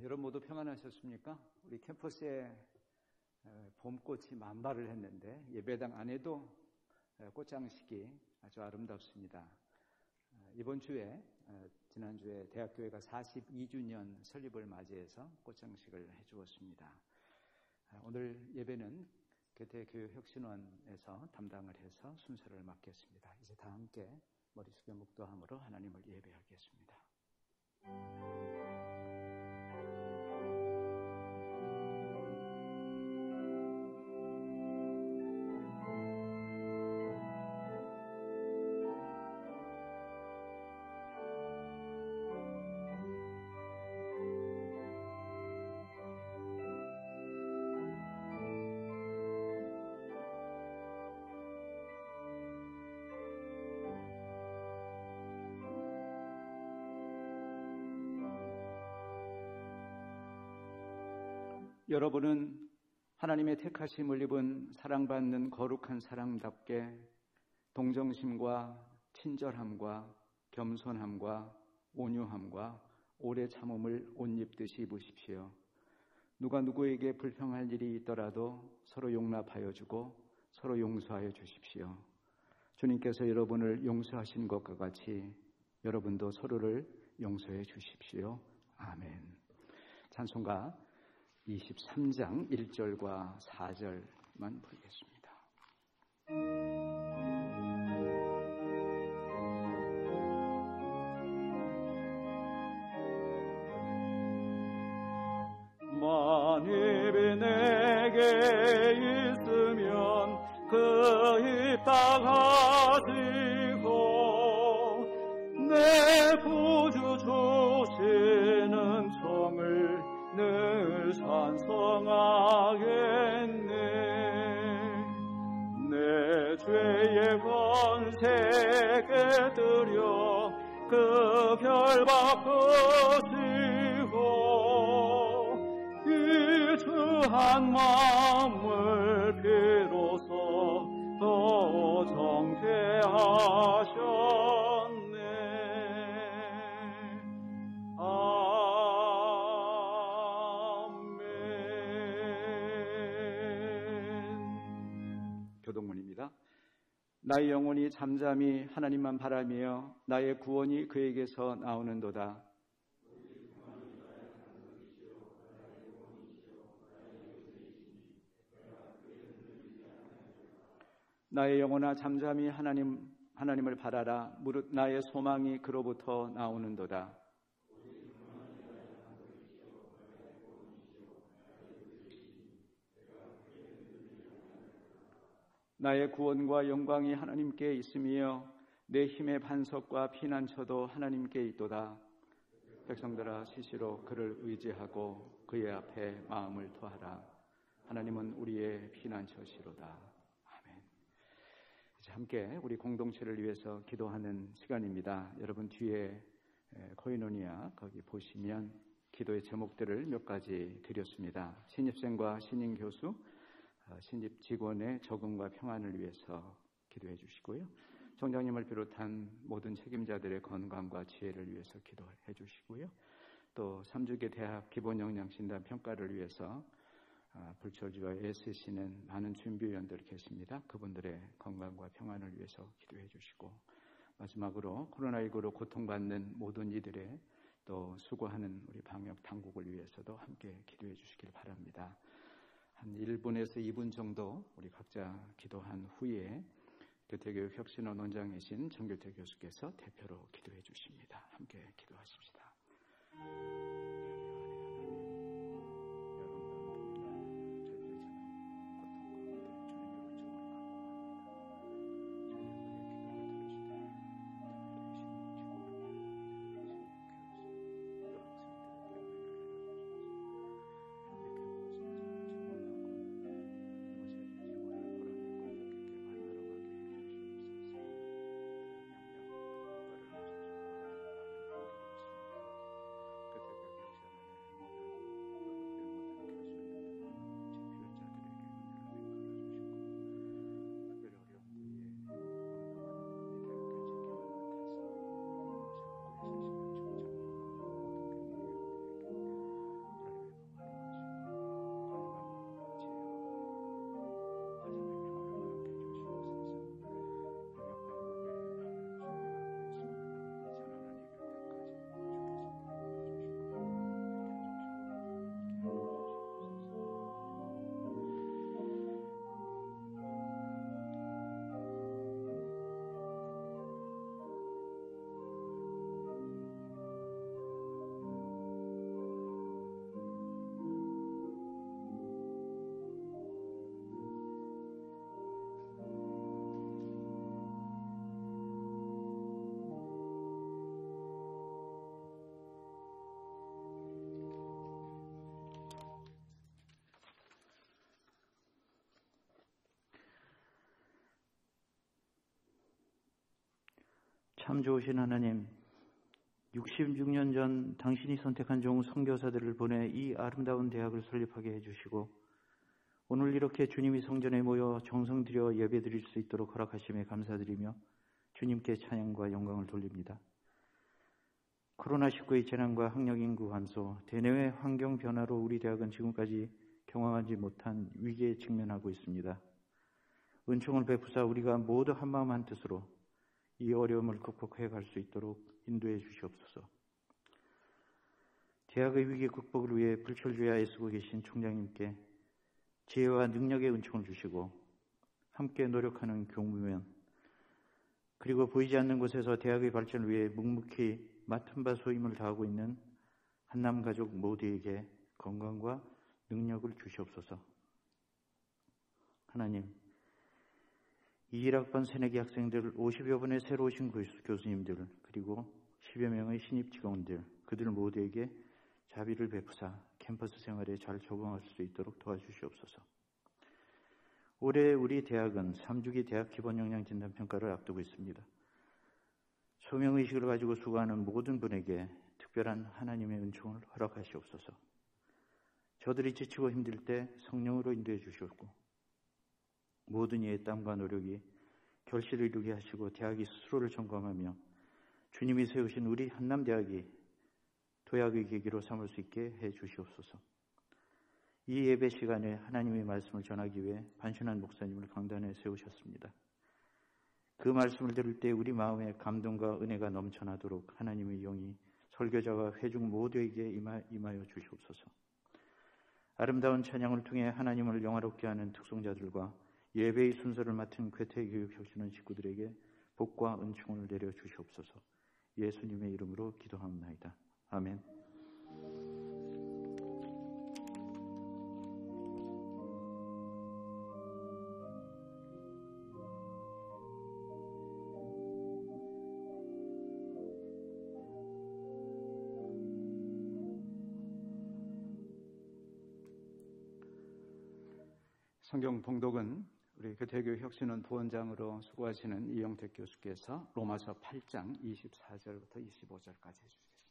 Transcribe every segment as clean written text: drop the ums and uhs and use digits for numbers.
여러분 모두 평안하셨습니까? 우리 캠퍼스에 봄꽃이 만발을 했는데 예배당 안에도 꽃장식이 아주 아름답습니다. 이번 주에 지난주에 대학교회가 42주년 설립을 맞이해서 꽃장식을 해주었습니다. 오늘 예배는 교태교육혁신원에서 담당을 해서 순서를 맡겠습니다. 이제 다 함께 머리 숙여 묵도함으로 하나님을 예배하겠습니다. 여러분은 하나님의 택하심을 입은 사랑받는 거룩한 사람답게 동정심과 친절함과 겸손함과 온유함과 오래 참음을 옷 입듯이 입으십시오. 누가 누구에게 불평할 일이 있더라도 서로 용납하여 주고 서로 용서하여 주십시오. 주님께서 여러분을 용서하신 것과 같이 여러분도 서로를 용서해 주십시오. 아멘. 찬송가 23장 1절과 4절만 부르겠습니다. 만입이 내게 있으면 그 입 다가지고 내 구주 주시는 성을 늘 찬송하겠네. 내 죄의 권세 깨뜨려 그 결 바꾸시고 이주한 마음을 비로소 더 정케 하셨네. 교동문입니다. 나의 영혼이 잠잠히 하나님만 바라며 나의 구원이 그에게서 나오는도다. 나의 영혼아 잠잠히 하나님을 바라라. 무릇 나의 소망이 그로부터 나오는도다. 나의 구원과 영광이 하나님께 있으며 내 힘의 반석과 피난처도 하나님께 있도다. 백성들아 시시로 그를 의지하고 그의 앞에 마음을 토하라. 하나님은 우리의 피난처시로다. 아멘. 이제 함께 우리 공동체를 위해서 기도하는 시간입니다. 여러분 뒤에 코이노니아 거기 보시면 기도의 제목들을 몇 가지 드렸습니다. 신입생과 신임 교수, 신입 직원의 적응과 평안을 위해서 기도해 주시고요. 총장님을 비롯한 모든 책임자들의 건강과 지혜를 위해서 기도해 주시고요. 또 3주기 대학 기본역량진단 평가를 위해서 불철주와 애쓰시는 많은 준비위원들 계십니다. 그분들의 건강과 평안을 위해서 기도해 주시고, 마지막으로 코로나19로 고통받는 모든 이들의 또 수고하는 우리 방역 당국을 위해서도 함께 기도해 주시길 바랍니다. 한 1분에서 2분 정도 우리 각자 기도한 후에 교태교육혁신원 원장이신 정교태 교수께서 대표로 기도해 주십니다. 함께 기도하십시다. 참 좋으신 하나님, 66년 전 당신이 선택한 종 선교사들을 보내 이 아름다운 대학을 설립하게 해주시고 오늘 이렇게 주님이 성전에 모여 정성 들여 예배드릴 수 있도록 허락하심에 감사드리며 주님께 찬양과 영광을 돌립니다. 코로나19의 재난과 학령인구 감소, 대내외 환경 변화로 우리 대학은 지금까지 경험하지 못한 위기에 직면하고 있습니다. 은총을 베푸사 우리가 모두 한마음 한뜻으로 이 어려움을 극복해 갈 수 있도록 인도해 주시옵소서. 대학의 위기 극복을 위해 불철주야 애쓰고 계신 총장님께 지혜와 능력의 은총을 주시고 함께 노력하는 교무위원 그리고 보이지 않는 곳에서 대학의 발전을 위해 묵묵히 맡은 바 소임을 다하고 있는 한남 가족 모두에게 건강과 능력을 주시옵소서. 하나님, 21학번 새내기 학생들 50여 분의 새로 오신 교수님들 그리고 10여 명의 신입 직원들 그들 모두에게 자비를 베푸사 캠퍼스 생활에 잘 적응할 수 있도록 도와주시옵소서. 올해 우리 대학은 3주기 대학 기본역량 진단평가를 앞두고 있습니다. 소명의식을 가지고 수고하는 모든 분에게 특별한 하나님의 은총을 허락하시옵소서. 저들이 지치고 힘들 때 성령으로 인도해 주시옵고 모든 이의 땀과 노력이 결실을 이루게 하시고 대학이 스스로를 점검하며 주님이 세우신 우리 한남대학이 도약의 계기로 삼을 수 있게 해 주시옵소서. 이 예배 시간에 하나님의 말씀을 전하기 위해 반신한 목사님을 강단에 세우셨습니다. 그 말씀을 들을 때 우리 마음에 감동과 은혜가 넘쳐나도록 하나님의 영이 설교자와 회중 모두에게 임하여 주시옵소서. 아름다운 찬양을 통해 하나님을 영화롭게 하는 특송자들과 예배의 순서를 맡은 괴테교육혁신원 식구들에게 복과 은총을 내려 주시옵소서. 예수님의 이름으로 기도합나이다. 아멘. 성경 봉독은 우리 교태교 혁신원 부원장으로 수고하시는 이영택 교수께서 로마서 8장 24절부터 25절까지 해주시겠습니다.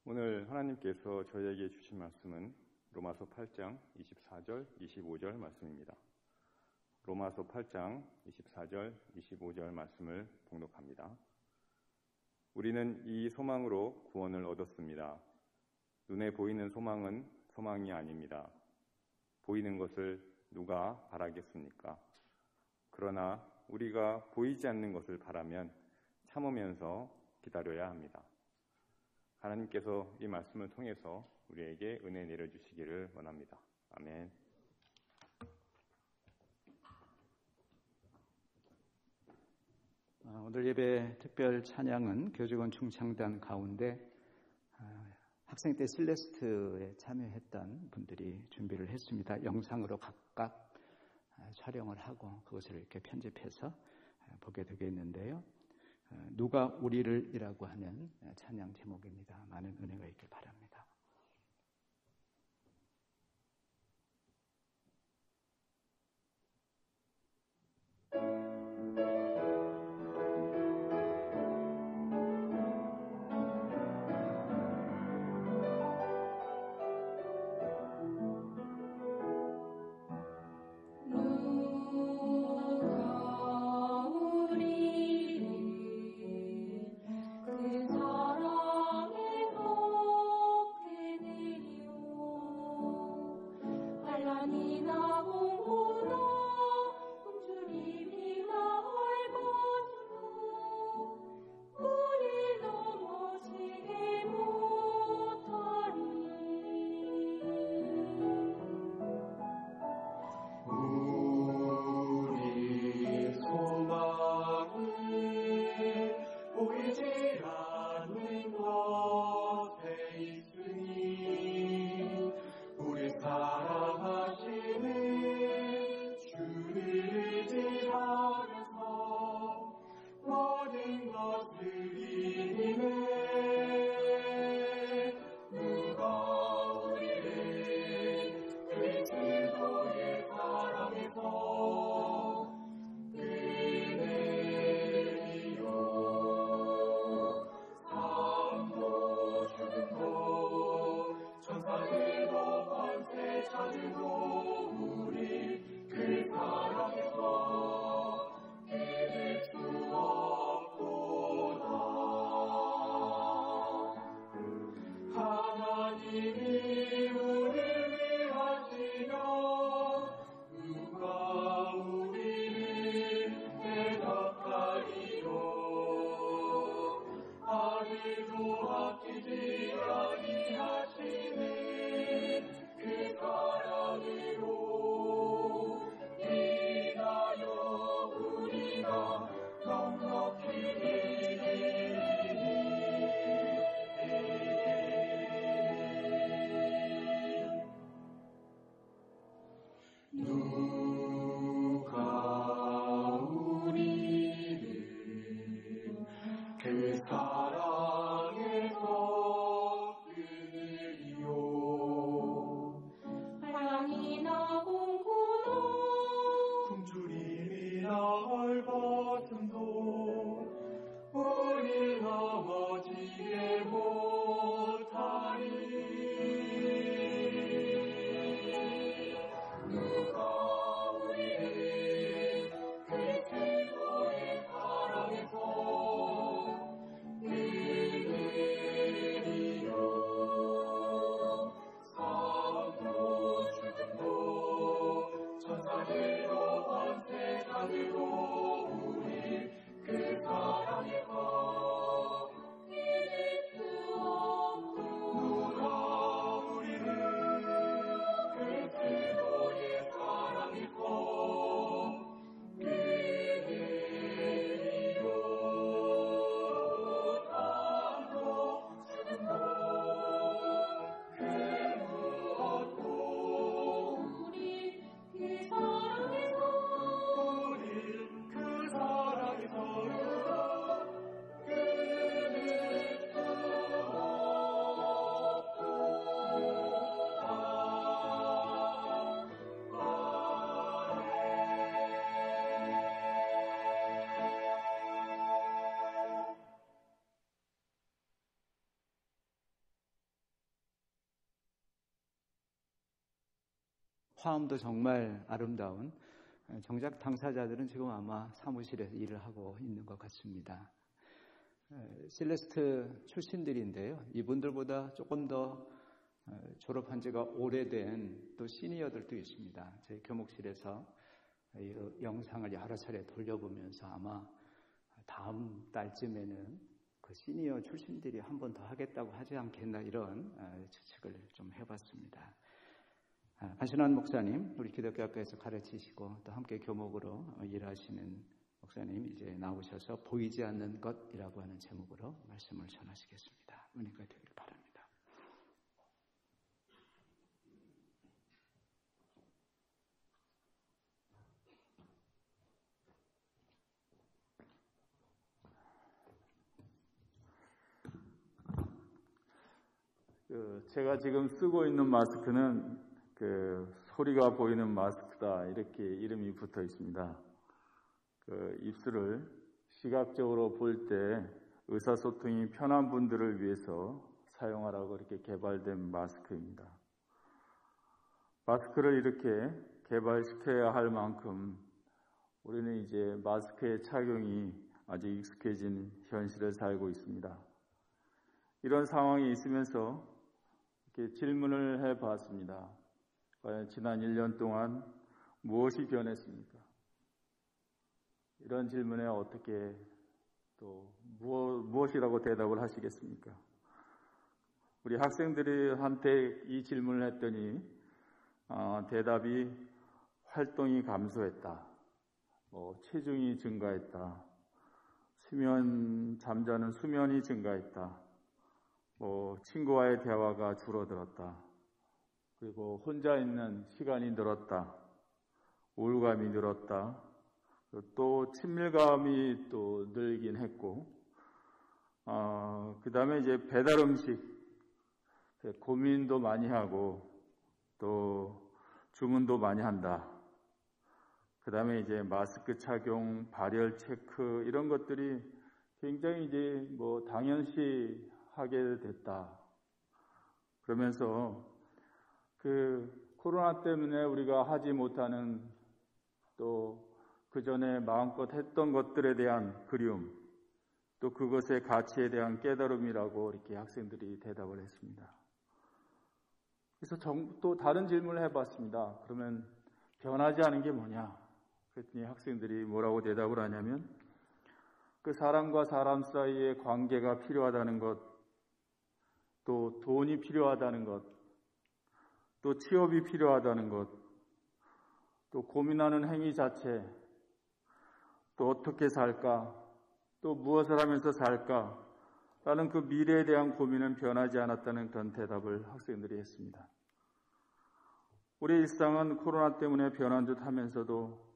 오늘 하나님께서 저희에게 주신 말씀은 로마서 8장 24절, 25절 말씀입니다. 로마서 8장 24절, 25절 말씀을 봉독합니다. 우리는 이 소망으로 구원을 얻었습니다. 눈에 보이는 소망은 소망이 아닙니다. 보이는 것을 누가 바라겠습니까? 그러나 우리가 보이지 않는 것을 바라면 참으면서 기다려야 합니다. 하나님께서 이 말씀을 통해서 우리에게 은혜 내려주시기를 원합니다. 아멘. 오늘 예배 특별 찬양은 교직원 중창단 가운데 학생 때 실레스트에 참여했던 분들이 준비를 했습니다. 영상으로 각각 촬영을 하고 그것을 이렇게 편집해서 보게 되겠는데요. 누가 우리를 이라고 하는 찬양 제목입니다. 많은 은혜가 있길 바랍니다. 그 사랑의 도 화음도 정말 아름다운, 정작 당사자들은 지금 아마 사무실에서 일을 하고 있는 것 같습니다. 셀레스트 출신들인데요. 이분들보다 조금 더 졸업한 지가 오래된 또 시니어들도 있습니다. 저희 교목실에서 이 영상을 여러 차례 돌려보면서 아마 다음 달쯤에는 그 시니어 출신들이 한 번 더 하겠다고 하지 않겠나, 이런 추측을 좀 해봤습니다. 한신환 목사님, 우리 기독교학교에서 가르치시고 또 함께 교목으로 일하시는 목사님 이제 나오셔서 보이지 않는 것이라고 하는 제목으로 말씀을 전하시겠습니다. 은혜가 되길 바랍니다. 제가 지금 쓰고 있는 마스크는 소리가 보이는 마스크다, 이렇게 이름이 붙어 있습니다. 입술을 시각적으로 볼 때 의사소통이 편한 분들을 위해서 사용하라고 이렇게 개발된 마스크입니다. 마스크를 이렇게 개발시켜야 할 만큼 우리는 이제 마스크의 착용이 아주 익숙해진 현실을 살고 있습니다. 이런 상황이 있으면서 이렇게 질문을 해봤습니다. 과연 지난 1년 동안 무엇이 변했습니까? 이런 질문에 어떻게 또 무엇이라고 대답을 하시겠습니까? 우리 학생들한테 이 질문을 했더니 대답이 활동이 감소했다, 체중이 증가했다, 잠자는 수면이 증가했다, 친구와의 대화가 줄어들었다, 그리고 혼자 있는 시간이 늘었다, 우울감이 늘었다, 또 친밀감이 또 늘긴 했고, 그 다음에 이제 배달 음식 고민도 많이 하고 또 주문도 많이 한다. 그 다음에 이제 마스크 착용, 발열 체크, 이런 것들이 굉장히 이제 당연시 하게 됐다. 그러면서 코로나 때문에 우리가 하지 못하는, 또 그 전에 마음껏 했던 것들에 대한 그리움, 또 그것의 가치에 대한 깨달음이라고 이렇게 학생들이 대답을 했습니다. 그래서 또 다른 질문을 해봤습니다. 그러면 변하지 않은 게 뭐냐? 그랬더니 학생들이 뭐라고 대답을 하냐면, 그 사람과 사람 사이의 관계가 필요하다는 것, 또 돈이 필요하다는 것, 또 취업이 필요하다는 것, 또 고민하는 행위 자체, 또 어떻게 살까, 또 무엇을 하면서 살까, 라는 그 미래에 대한 고민은 변하지 않았다는 그런 대답을 학생들이 했습니다. 우리 일상은 코로나 때문에 변한 듯 하면서도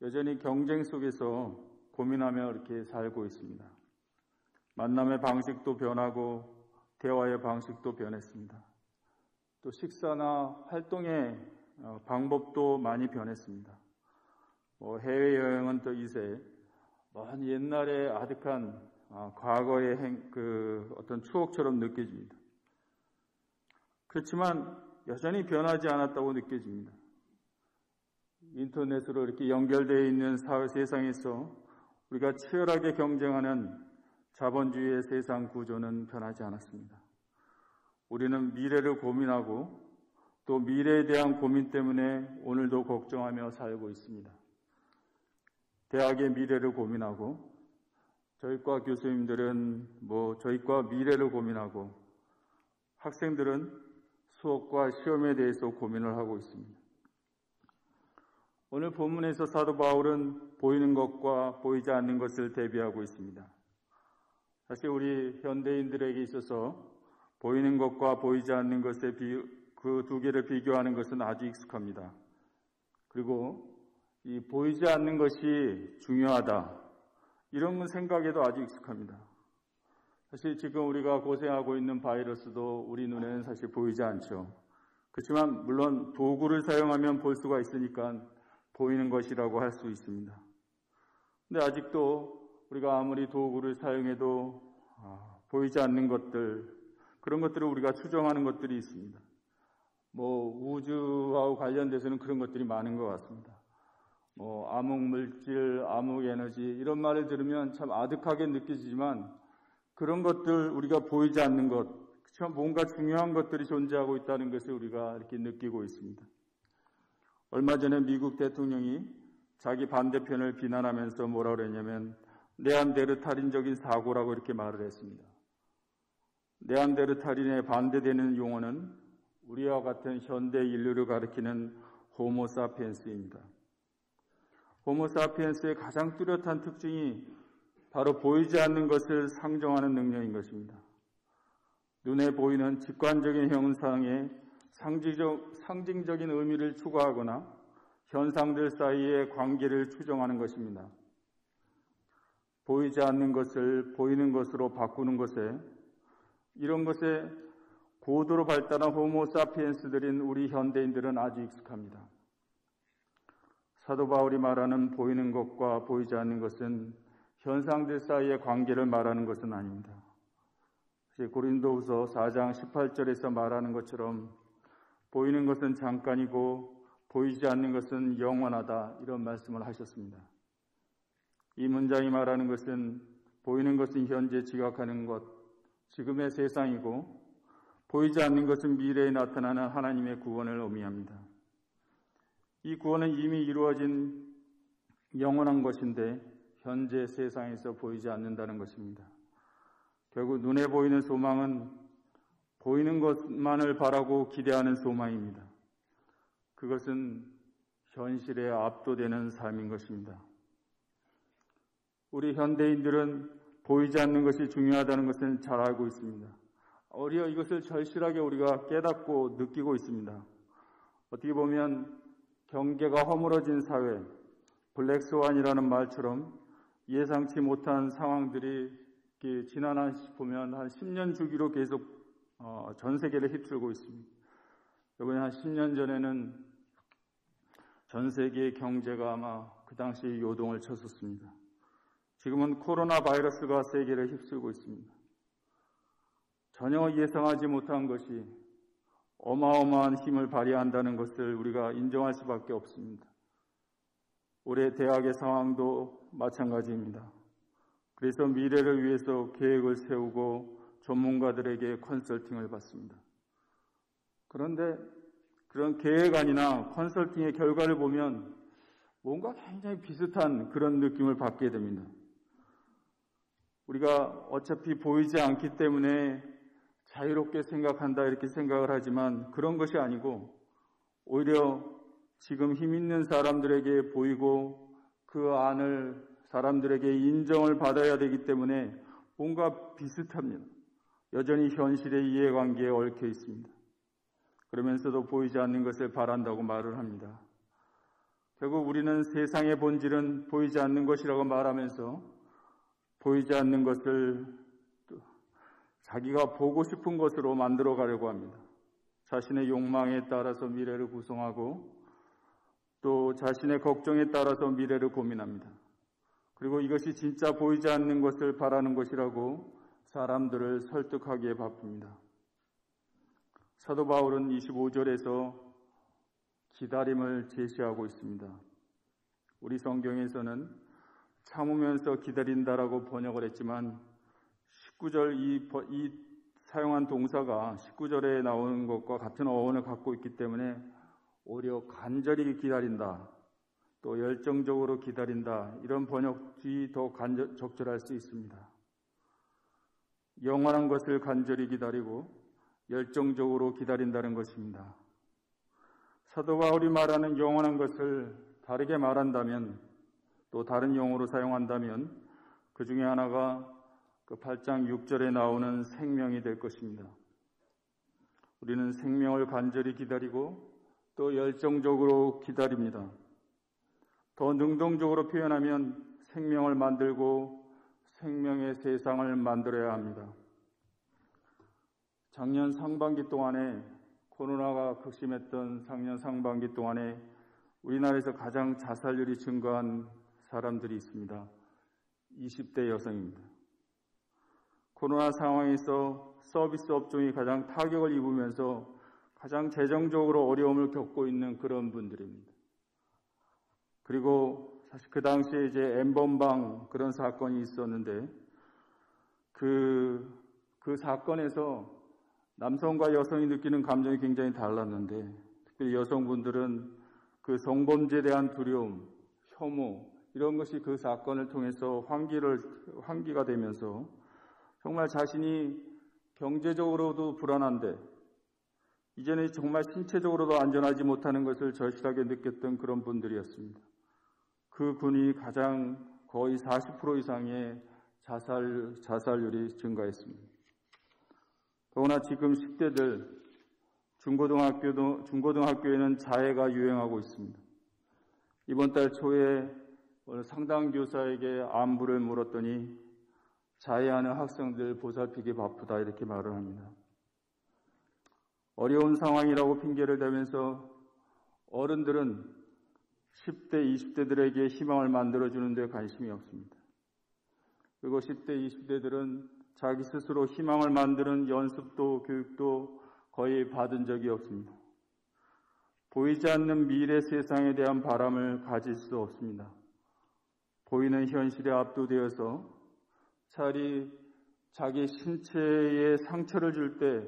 여전히 경쟁 속에서 고민하며 이렇게 살고 있습니다. 만남의 방식도 변하고 대화의 방식도 변했습니다. 또 식사나 활동의 방법도 많이 변했습니다. 해외여행은 또 이제 먼 옛날에 아득한 과거의 어떤 추억처럼 느껴집니다. 그렇지만 여전히 변하지 않았다고 느껴집니다. 인터넷으로 이렇게 연결되어 있는 세상에서 우리가 치열하게 경쟁하는 자본주의의 세상 구조는 변하지 않았습니다. 우리는 미래를 고민하고 또 미래에 대한 고민 때문에 오늘도 걱정하며 살고 있습니다. 대학의 미래를 고민하고 저희과 교수님들은 저희과 미래를 고민하고 학생들은 수업과 시험에 대해서 고민을 하고 있습니다. 오늘 본문에서 사도 바울은 보이는 것과 보이지 않는 것을 대비하고 있습니다. 사실 우리 현대인들에게 있어서 보이는 것과 보이지 않는 것의 그 두 개를 비교하는 것은 아주 익숙합니다. 그리고 이 보이지 않는 것이 중요하다, 이런 생각에도 아주 익숙합니다. 사실 지금 우리가 고생하고 있는 바이러스도 우리 눈에는 사실 보이지 않죠. 그렇지만 물론 도구를 사용하면 볼 수가 있으니까 보이는 것이라고 할 수 있습니다. 근데 아직도 우리가 아무리 도구를 사용해도 보이지 않는 것들, 그런 것들을 우리가 추정하는 것들이 있습니다. 우주하고 관련돼서는 그런 것들이 많은 것 같습니다. 암흑 물질, 암흑 에너지, 이런 말을 들으면 참 아득하게 느껴지지만 그런 것들, 우리가 보이지 않는 것, 참 뭔가 중요한 것들이 존재하고 있다는 것을 우리가 이렇게 느끼고 있습니다. 얼마 전에 미국 대통령이 자기 반대편을 비난하면서 뭐라 그랬냐면 네안데르탈인적인 사고라고 이렇게 말을 했습니다. 네안데르탈인에 반대되는 용어는 우리와 같은 현대 인류를 가리키는 호모사피엔스입니다. 호모사피엔스의 가장 뚜렷한 특징이 바로 보이지 않는 것을 상정하는 능력인 것입니다. 눈에 보이는 직관적인 현상에 상징적인 의미를 추구하거나 현상들 사이의 관계를 추정하는 것입니다. 보이지 않는 것을 보이는 것으로 바꾸는 것에, 이런 것에 고도로 발달한 호모사피엔스들인 우리 현대인들은 아주 익숙합니다. 사도 바울이 말하는 보이는 것과 보이지 않는 것은 현상들 사이의 관계를 말하는 것은 아닙니다. 고린도후서 4장 18절에서 말하는 것처럼 보이는 것은 잠깐이고 보이지 않는 것은 영원하다, 이런 말씀을 하셨습니다. 이 문장이 말하는 것은 보이는 것은 현재 지각하는 것, 지금의 세상이고 보이지 않는 것은 미래에 나타나는 하나님의 구원을 의미합니다. 이 구원은 이미 이루어진 영원한 것인데 현재 세상에서 보이지 않는다는 것입니다. 결국 눈에 보이는 소망은 보이는 것만을 바라고 기대하는 소망입니다. 그것은 현실에 압도되는 삶인 것입니다. 우리 현대인들은 보이지 않는 것이 중요하다는 것은 잘 알고 있습니다. 오히려 이것을 절실하게 우리가 깨닫고 느끼고 있습니다. 어떻게 보면 경계가 허물어진 사회, 블랙스완이라는 말처럼 예상치 못한 상황들이 지난 한 10년 주기로 계속 전 세계를 휩쓸고 있습니다. 이번에 한 10년 전에는 전 세계의 경제가 아마 그 당시 요동을 쳤었습니다. 지금은 코로나 바이러스가 세계를 휩쓸고 있습니다. 전혀 예상하지 못한 것이 어마어마한 힘을 발휘한다는 것을 우리가 인정할 수밖에 없습니다. 올해 대학의 상황도 마찬가지입니다. 그래서 미래를 위해서 계획을 세우고 전문가들에게 컨설팅을 받습니다. 그런데 그런 계획안이나 컨설팅의 결과를 보면 뭔가 굉장히 비슷한 그런 느낌을 받게 됩니다. 우리가 어차피 보이지 않기 때문에 자유롭게 생각한다 이렇게 생각을 하지만 그런 것이 아니고 오히려 지금 힘 있는 사람들에게 보이고 그 안을 사람들에게 인정을 받아야 되기 때문에 뭔가 비슷합니다. 여전히 현실의 이해관계에 얽혀 있습니다. 그러면서도 보이지 않는 것을 바란다고 말을 합니다. 결국 우리는 세상의 본질은 보이지 않는 것이라고 말하면서 보이지 않는 것을 자기가 보고 싶은 것으로 만들어 가려고 합니다. 자신의 욕망에 따라서 미래를 구성하고 또 자신의 걱정에 따라서 미래를 고민합니다. 그리고 이것이 진짜 보이지 않는 것을 바라는 것이라고 사람들을 설득하기에 바쁩니다. 사도 바울은 25절에서 기다림을 제시하고 있습니다. 우리 성경에서는 참으면서 기다린다라고 번역을 했지만 19절 이 사용한 동사가 19절에 나오는 것과 같은 어원을 갖고 있기 때문에 오히려 간절히 기다린다, 또 열정적으로 기다린다 이런 번역이 더 적절할 수 있습니다. 영원한 것을 간절히 기다리고 열정적으로 기다린다는 것입니다. 사도 바울이 말하는 영원한 것을 다르게 말한다면 또 다른 용어로 사용한다면 그 중에 하나가 그 8장 6절에 나오는 생명이 될 것입니다. 우리는 생명을 간절히 기다리고 또 열정적으로 기다립니다. 더 능동적으로 표현하면 생명을 만들고 생명의 세상을 만들어야 합니다. 작년 상반기 동안에 코로나가 극심했던 작년 상반기 동안에 우리나라에서 가장 자살률이 증가한 사람들이 있습니다. 20대 여성입니다. 코로나 상황에서 서비스 업종이 가장 타격을 입으면서 가장 재정적으로 어려움을 겪고 있는 그런 분들입니다. 그리고 사실 그 당시에 이제 N번방 그런 사건이 있었는데 그 사건에서 남성과 여성이 느끼는 감정이 굉장히 달랐는데 특별히 여성분들은 그 성범죄에 대한 두려움, 혐오 이런 것이 그 사건을 통해서 환기가 되면서 정말 자신이 경제적으로도 불안한데 이제는 정말 신체적으로도 안전하지 못하는 것을 절실하게 느꼈던 그런 분들이었습니다. 그 군이 가장 거의 40% 이상의 자살률이 증가했습니다. 더구나 지금 10대들 중고등학교에는 자해가 유행하고 있습니다. 이번 달 초에 상담 교사에게 안부를 물었더니 자해하는 학생들 보살피기 바쁘다 이렇게 말을 합니다. 어려운 상황이라고 핑계를 대면서 어른들은 10대, 20대들에게 희망을 만들어주는 데 관심이 없습니다. 그리고 10대, 20대들은 자기 스스로 희망을 만드는 연습도 교육도 거의 받은 적이 없습니다. 보이지 않는 미래 세상에 대한 바람을 가질 수 없습니다. 보이는 현실에 압도되어서 차라리 자기 신체에 상처를 줄 때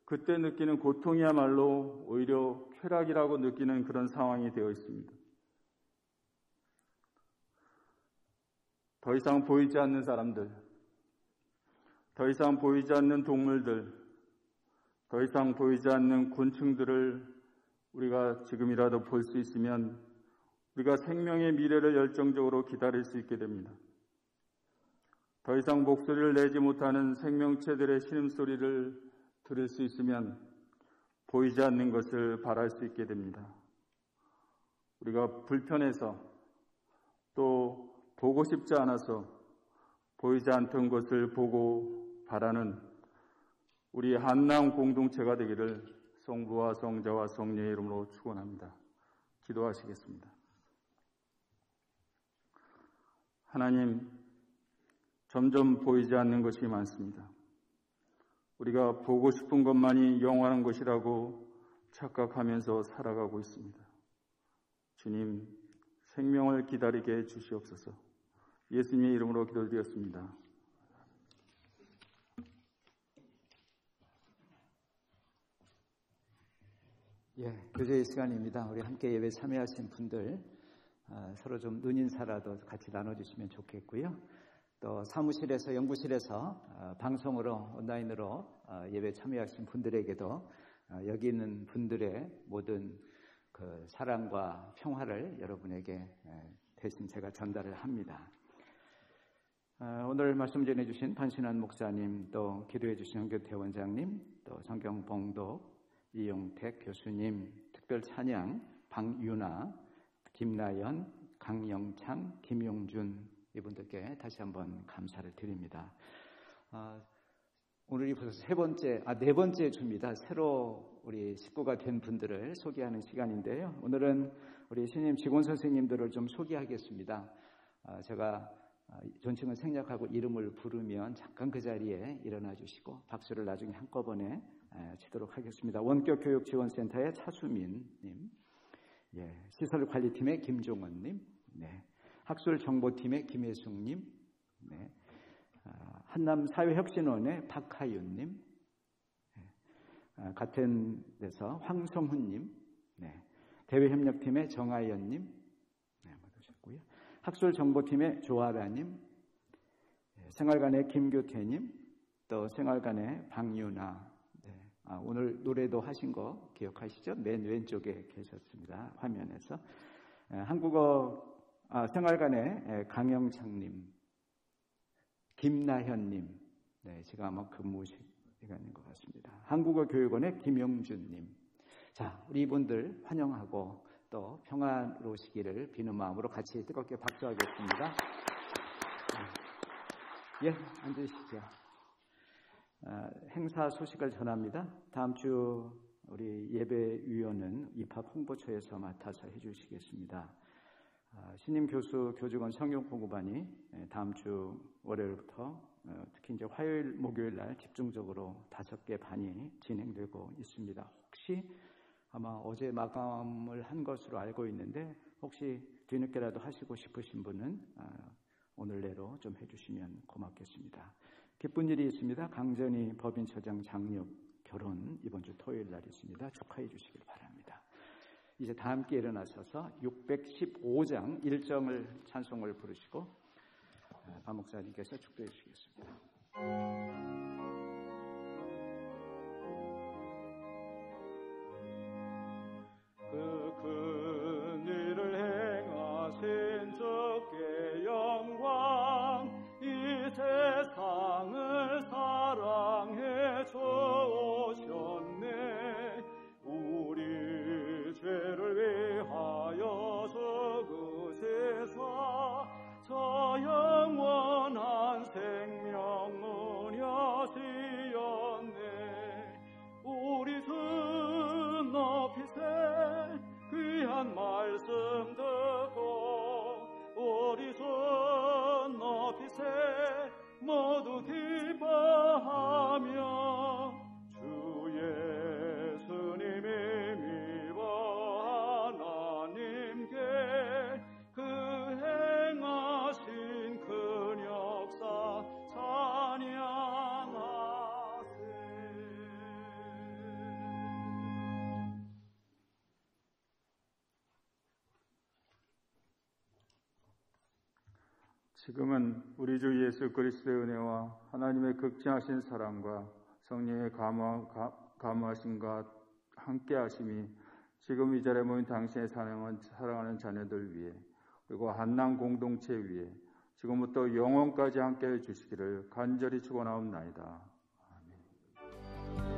그때 느끼는 고통이야말로 오히려 쾌락이라고 느끼는 그런 상황이 되어 있습니다. 더 이상 보이지 않는 사람들, 더 이상 보이지 않는 동물들, 더 이상 보이지 않는 곤충들을 우리가 지금이라도 볼 수 있으면 우리가 생명의 미래를 열정적으로 기다릴 수 있게 됩니다. 더 이상 목소리를 내지 못하는 생명체들의 신음소리를 들을 수 있으면 보이지 않는 것을 바랄 수 있게 됩니다. 우리가 불편해서 또 보고 싶지 않아서 보이지 않던 것을 보고 바라는 우리 한나음 공동체가 되기를 성부와 성자와 성령의 이름으로 축원합니다. 기도하시겠습니다. 하나님, 점점 보이지 않는 것이 많습니다. 우리가 보고 싶은 것만이 영원한 것이라고 착각하면서 살아가고 있습니다. 주님, 생명을 기다리게 해 주시옵소서. 예수님의 이름으로 기도드렸습니다. 교제의 시간입니다. 우리 함께 예배 참여하신 분들 서로 좀 눈인사라도 같이 나눠주시면 좋겠고요. 또 사무실에서 연구실에서 방송으로 온라인으로 예배 참여하신 분들에게도 여기 있는 분들의 모든 그 사랑과 평화를 여러분에게 대신 제가 전달을 합니다. 오늘 말씀 전해주신 판신환 목사님, 또 기도해주신 현교태 원장님, 또 성경 봉독 이용택 교수님, 특별 찬양 박유나, 김나연, 강영창, 김용준 이분들께 다시 한번 감사를 드립니다. 오늘이 벌써 네 번째 주입니다. 새로 우리 식구가 된 분들을 소개하는 시간인데요. 오늘은 우리 신임 직원 선생님들을 좀 소개하겠습니다. 제가 존칭을 생략하고 이름을 부르면 잠깐 그 자리에 일어나 주시고 박수를 나중에 한꺼번에 치도록 하겠습니다. 원격교육지원센터의 차수민님, 시설관리팀의 김종원님, 학술정보팀의 김혜숙님, 한남사회혁신원의 박하윤님, 같은 데서 황성훈님, 대외협력팀의 정하연님, 모셨고요. 학술정보팀의 조아라님, 생활관의 김규태님, 또 생활관의 박유나. 오늘 노래도 하신 거 기억하시죠? 맨 왼쪽에 계셨습니다. 화면에서. 생활관의 강영창님, 김나현님, 지금 아마 근무 시간인 것 같습니다. 한국어교육원의 김영준님. 자, 우리 이분들 환영하고 또 평안로우시기를 비는 마음으로 같이 뜨겁게 박수하겠습니다. 앉으시죠. 행사 소식을 전합니다. 다음 주 우리 예배위원은 입학 홍보처에서 맡아서 해주시겠습니다. 신임 교수 교직원 성경공부반이 다음 주 월요일부터 특히 이제 화요일, 목요일 날 집중적으로 5개 반이 진행되고 있습니다. 혹시 아마 어제 마감을 한 것으로 알고 있는데 혹시 뒤늦게라도 하시고 싶으신 분은 오늘 내로 좀 해주시면 고맙겠습니다. 기쁜 일이 있습니다. 강전희 법인처장 장녀 결혼 이번 주 토요일 날 있습니다. 축하해 주시길 바랍니다. 이제 다 함께 일어나셔서 615장 1정을 찬송을 부르시고 박 목사님께서 축도해 주시겠습니다. 그 큰 일을 행하신 주께 영광, 이 세상을 사랑해 주셨네. 우리 죄를 위하여 죽으시사 저 영원한 생명을 여시었네. 우리 주 높이세 귀한 말씀 듣고 우리 주 높이세 모두 기뻐하며 주 예수님이 미워 하나님께 그 행하신 큰 역사 찬양하세. 지금은 우리 주 예수 그리스도의 은혜와 하나님의 극진하신 사랑과 성령의 감화하심과 함께하심이 지금 이 자리에 모인 당신의 사랑하는 자녀들 위해 그리고 한남 공동체 위에 지금부터 영원까지 함께해 주시기를 간절히 축원하옵나이다. 아멘.